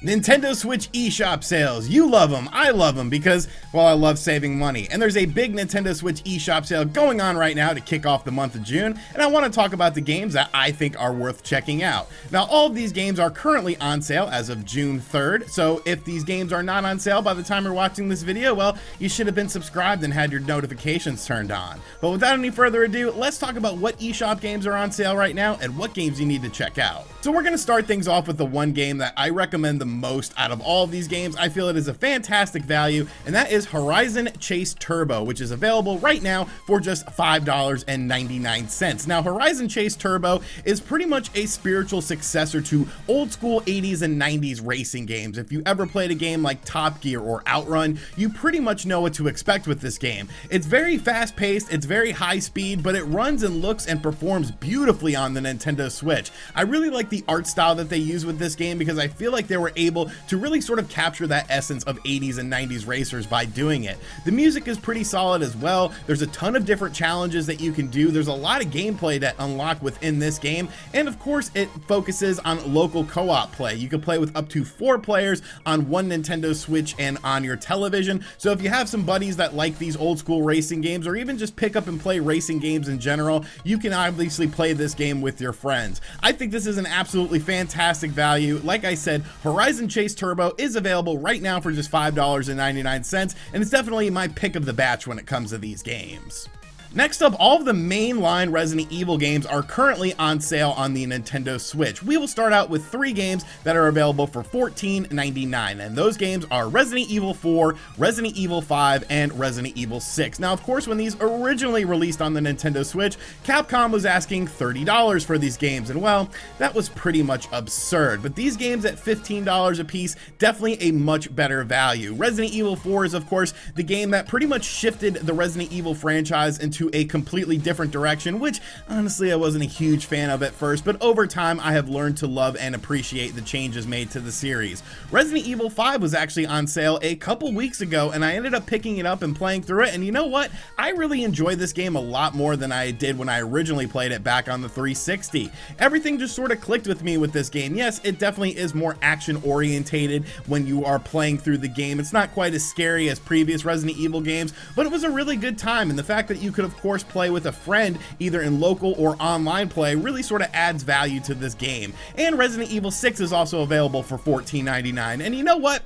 Nintendo Switch eShop sales. You love them, I love them because, well, I love saving money. And there's a big Nintendo Switch eShop sale going on right now to kick off the month of June, and I want to talk about the games that I think are worth checking out. Now, all of these games are currently on sale as of June 3rd, so if these games are not on sale by the time you're watching this video, well, you should have been subscribed and had your notifications turned on. But without any further ado, let's talk about what eShop games are on sale right now and what games you need to check out. So we're going to start things off with the one game that I recommend the most out of all of these games. I feel it is a fantastic value, and that is Horizon Chase Turbo, which is available right now for just $5.99. Now, Horizon Chase Turbo is pretty much a spiritual successor to old school 80s and 90s racing games. If you ever played a game like Top Gear or Outrun, you pretty much know what to expect with this game. It's very fast paced, it's very high speed, but it runs and looks and performs beautifully on the Nintendo Switch. I really like the art style that they use with this game because I feel like they were able to really sort of capture that essence of 80s and 90s racers by doing it. The music is pretty solid as well. There's a ton of different challenges that you can do. There's a lot of gameplay that unlock within this game, and of course it focuses on local co-op play. You can play with up to 4 players on one Nintendo Switch and on your television. So if you have some buddies that like these old school racing games, or even just pick up and play racing games in general, you can obviously play this game with your friends. I think this is an absolutely fantastic value. Like I said, Horizon Chase Turbo is available right now for just $5.99, and it's definitely my pick of the batch when it comes to these games. Next up, all of the mainline Resident Evil games are currently on sale on the Nintendo Switch. We will start out with 3 games that are available for $14.99, and those games are Resident Evil 4, Resident Evil 5, and Resident Evil 6. Now, of course, when these originally released on the Nintendo Switch, Capcom was asking $30 for these games, and well, that was pretty much absurd. But these games at $15 a piece, definitely a much better value. Resident Evil 4 is, of course, the game that pretty much shifted the Resident Evil franchise into a completely different direction, which honestly I wasn't a huge fan of at first, but over time I have learned to love and appreciate the changes made to the series. Resident Evil 5 was actually on sale a couple weeks ago, and I ended up picking it up and playing through it, and you know what? I really enjoy this game a lot more than I did when I originally played it back on the 360. Everything just sort of clicked with me with this game. Yes, it definitely is more action orientated when you are playing through the game. It's not quite as scary as previous Resident Evil games, but it was a really good time, and the fact that you could of course play with a friend either in local or online play really sort of adds value to this game. And Resident Evil 6 is also available for $14.99, and you know what?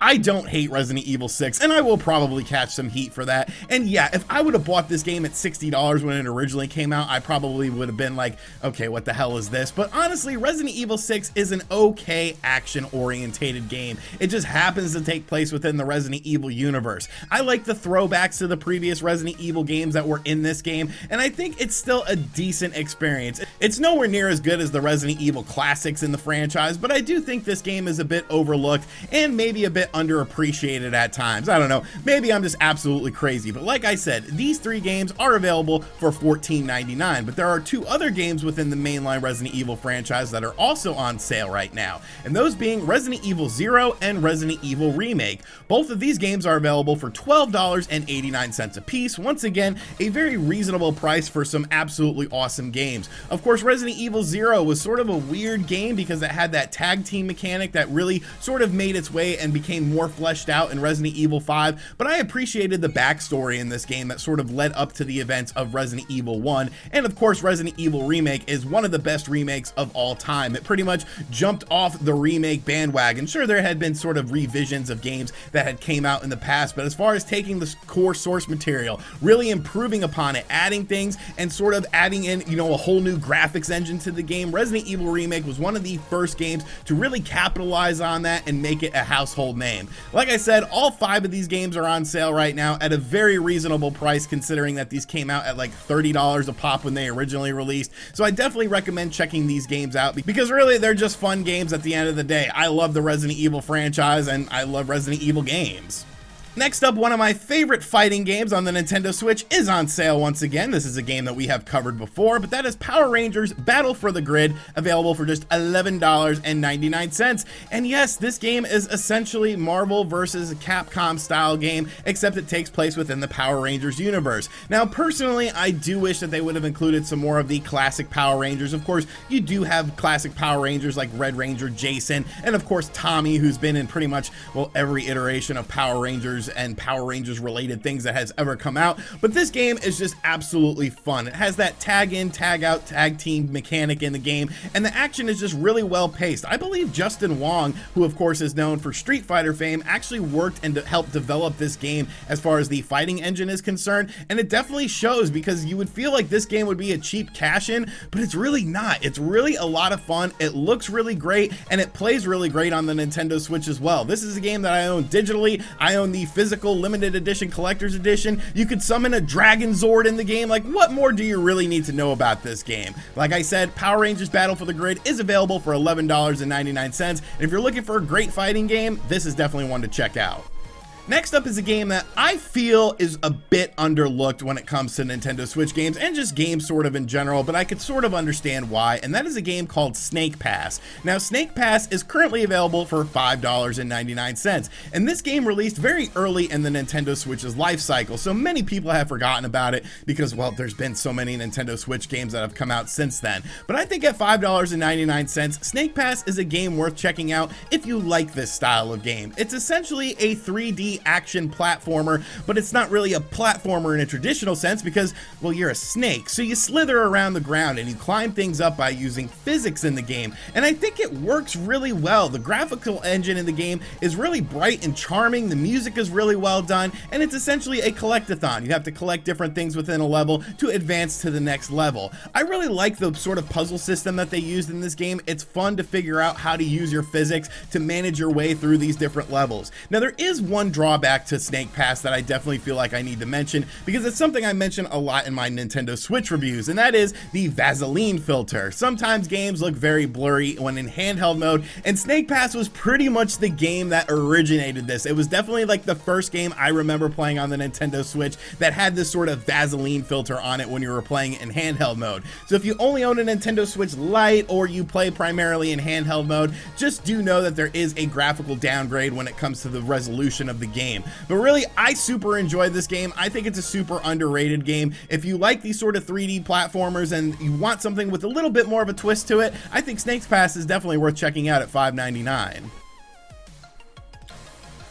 I don't hate Resident Evil 6, and I will probably catch some heat for that. And yeah, if I would have bought this game at $60 when it originally came out, I probably would have been like, okay, what the hell is this? But honestly, Resident Evil 6 is an okay action-orientated game. It just happens to take place within the Resident Evil universe. I like the throwbacks to the previous Resident Evil games that were in this game, and I think it's still a decent experience. It's nowhere near as good as the Resident Evil classics in the franchise, but I do think this game is a bit overlooked and maybe a bit underappreciated at times. I don't know, maybe I'm just absolutely crazy, but like I said, these 3 games are available for $14.99, but there are 2 other games within the mainline Resident Evil franchise that are also on sale right now, and those being Resident Evil 0 and Resident Evil Remake. Both of these games are available for $12.89 a piece. Once again, a very reasonable price for some absolutely awesome games. Of course, Resident Evil 0 was sort of a weird game because it had that tag team mechanic that really sort of made its way and became more fleshed out in Resident Evil 5, but I appreciated the backstory in this game that sort of led up to the events of Resident Evil 1, and of course Resident Evil Remake is one of the best remakes of all time. It pretty much jumped off the remake bandwagon. Sure, there had been sort of revisions of games that had came out in the past, but as far as taking the core source material, really improving upon it, adding things, and sort of adding in, you know, a whole new graphics engine to the game, Resident Evil Remake was one of the first games to really capitalize on that and make it a household name. Like I said, all 5 of these games are on sale right now at a very reasonable price, considering that these came out at like $30 a pop when they originally released. So I definitely recommend checking these games out because really they're just fun games at the end of the day. I love the Resident Evil franchise and I love Resident Evil games. Next up, one of my favorite fighting games on the Nintendo Switch is on sale once again. This is a game that we have covered before, but that is Power Rangers Battle for the Grid, available for just $11.99. And yes, this game is essentially Marvel versus Capcom style game, except it takes place within the Power Rangers universe. Now, personally, I do wish that they would have included some more of the classic Power Rangers. Of course, you do have classic Power Rangers like Red Ranger Jason, and of course Tommy, who's been in pretty much, well, every iteration of Power Rangers and Power Rangers related things that has ever come out. But this game is just absolutely fun. It has that tag in, tag out, tag team mechanic in the game, and the action is just really well paced. I believe Justin Wong, who of course is known for Street Fighter fame, actually worked and helped develop this game as far as the fighting engine is concerned, and it definitely shows, because you would feel like this game would be a cheap cash-in, but it's really not. It's really a lot of fun. It looks really great, and it plays really great on the Nintendo Switch as well. This is a game that I own digitally. I own the physical limited edition collector's edition. You could summon a Dragon Zord in the game. Like, what more do you really need to know about this game? Like I said, Power Rangers Battle for the Grid is available for $11.99, and if you're looking for a great fighting game, this is definitely one to check out. Next up is a game that I feel is a bit underlooked when it comes to Nintendo Switch games, and just games sort of in general, but I could sort of understand why, and that is a game called Snake Pass. Now, Snake Pass is currently available for $5.99, and this game released very early in the Nintendo Switch's life cycle, so many people have forgotten about it because, well, there's been so many Nintendo Switch games that have come out since then. But I think at $5.99, Snake Pass is a game worth checking out if you like this style of game. It's essentially a 3D action platformer, but it's not really a platformer in a traditional sense because, well, you're a snake, so you slither around the ground and you climb things up by using physics in the game, and I think it works really well. The graphical engine in the game is really bright and charming, the music is really well done, and it's essentially a collectathon. You have to collect different things within a level to advance to the next level. I really like the sort of puzzle system that they used in this game. It's fun to figure out how to use your physics to manage your way through these different levels. Now, there is one drawback to Snake Pass that I definitely feel like I need to mention, because it's something I mention a lot in my Nintendo Switch reviews, and that is the Vaseline filter. Sometimes games look very blurry when in handheld mode, and Snake Pass was pretty much the game that originated this. It was definitely like the first game I remember playing on the Nintendo Switch that had this sort of Vaseline filter on it when you were playing it in handheld mode. So if you only own a Nintendo Switch Lite or you play primarily in handheld mode, just do know that there is a graphical downgrade when it comes to the resolution of the game. But really, I super enjoyed this game. I think it's a super underrated game. If you like these sort of 3D platformers and you want something with a little bit more of a twist to it, I think Snake Pass is definitely worth checking out at $5.99.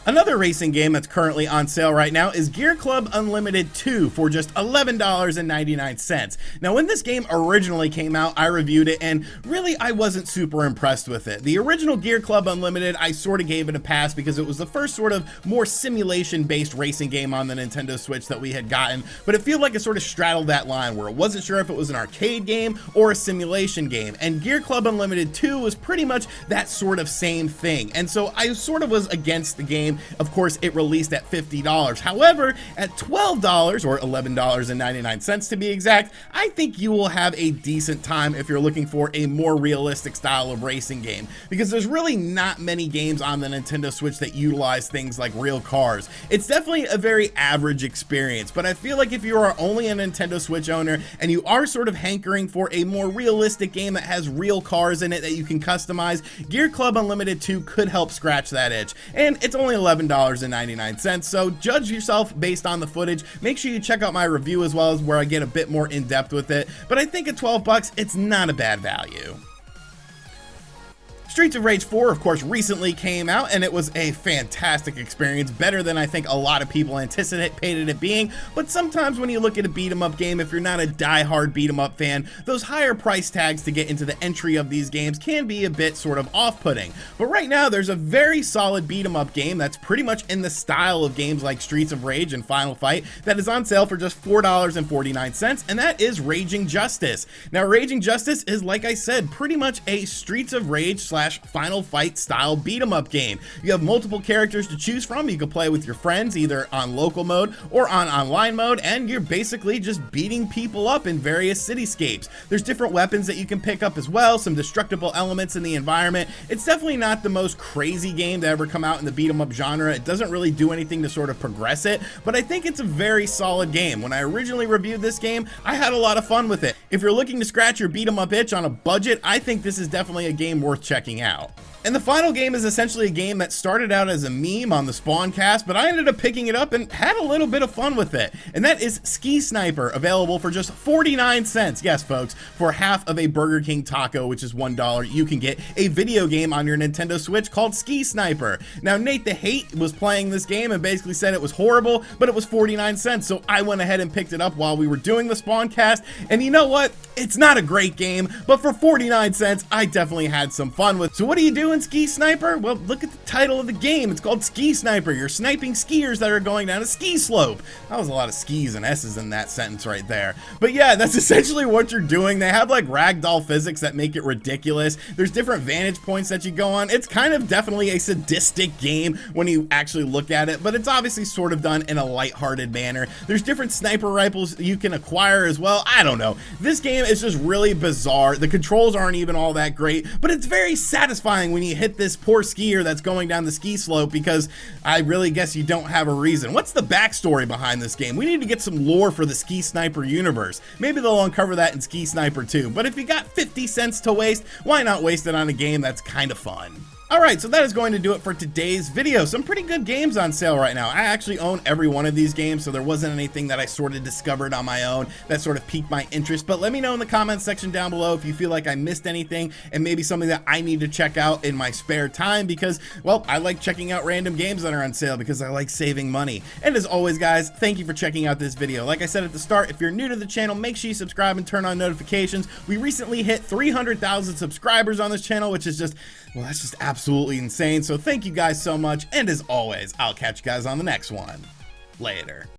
Another racing game that's currently on sale right now is Gear Club Unlimited 2 for just $11.99. Now, when this game originally came out, I reviewed it, and really I wasn't super impressed with it. The original Gear Club Unlimited, I sort of gave it a pass because it was the first sort of more simulation-based racing game on the Nintendo Switch that we had gotten, but it felt like it sort of straddled that line where it wasn't sure if it was an arcade game or a simulation game, and Gear Club Unlimited 2 was pretty much that sort of same thing, and so I sort of was against the game. Of course, it released at $50. However, at $12 or $11.99 to be exact, I think you will have a decent time if you're looking for a more realistic style of racing game, because there's really not many games on the Nintendo Switch that utilize things like real cars. It's definitely a very average experience, but I feel like if you are only a Nintendo Switch owner and you are sort of hankering for a more realistic game that has real cars in it that you can customize, Gear Club Unlimited 2 could help scratch that itch, and it's only $11.99, so judge yourself based on the footage. Make sure you check out my review as well, as where I get a bit more in depth with it, but I think at $12 it's not a bad value. Streets of Rage 4, of course, recently came out, and it was a fantastic experience, better than I think a lot of people anticipated it being, but sometimes when you look at a beat-em-up game, if you're not a die-hard beat-em-up fan, those higher price tags to get into the entry of these games can be a bit sort of off-putting. But right now, there's a very solid beat-em-up game that's pretty much in the style of games like Streets of Rage and Final Fight that is on sale for just $4.49, and that is Raging Justice. Now, Raging Justice is, like I said, pretty much a Streets of Rage / slash Final Fight style beat 'em up game. You have multiple characters to choose from. You can play with your friends either on local mode or on online mode, and you're basically just beating people up in various cityscapes. There's different weapons that you can pick up as well, some destructible elements in the environment. It's definitely not the most crazy game to ever come out in the beat 'em up genre. It doesn't really do anything to sort of progress it, but I think it's a very solid game. When I originally reviewed this game, I had a lot of fun with it. If you're looking to scratch your beat 'em up itch on a budget, I think this is definitely a game worth checking out. And the final game is essentially a game that started out as a meme on the Spawncast, but I ended up picking it up and had a little bit of fun with it. And that is Ski Sniper, available for just 49 cents. Yes, folks, for half of a Burger King taco, which is $1, you can get a video game on your Nintendo Switch called Ski Sniper. Now, Nate the Hate was playing this game and basically said it was horrible, but it was 49 cents, so I went ahead and picked it up while we were doing the Spawncast. And you know what? It's not a great game, but for 49 cents, I definitely had some fun with it. So what do you do in Ski Sniper? Well, look at the title of the game. It's called Ski Sniper. You're sniping skiers that are going down a ski slope. That was a lot of skis and S's in that sentence right there. But yeah, that's essentially what you're doing. They have like ragdoll physics that make it ridiculous. There's different vantage points that you go on. It's kind of definitely a sadistic game when you actually look at it, but it's obviously sort of done in a lighthearted manner. There's different sniper rifles you can acquire as well. I don't know. This game is just really bizarre. The controls aren't even all that great, but it's very satisfying when you hit this poor skier that's going down the ski slope, because I really guess you don't have a reason. What's the backstory behind this game? We need to get some lore for the Ski Sniper universe. Maybe they'll uncover that in Ski Sniper 2, but if you got 50 cents to waste, why not waste it on a game that's kind of fun? Alright, so that is going to do it for today's video. Some pretty good games on sale right now. I actually own every one of these games, so there wasn't anything that I sort of discovered on my own that sort of piqued my interest. But let me know in the comments section down below if you feel like I missed anything and maybe something that I need to check out in my spare time, because, well, I like checking out random games that are on sale because I like saving money. And as always, guys, thank you for checking out this video. Like I said at the start, if you're new to the channel, make sure you subscribe and turn on notifications. We recently hit 300,000 subscribers on this channel, which is just, well, that's just absolutely insane. So thank you guys so much, and as always, I'll catch you guys on the next one. Later.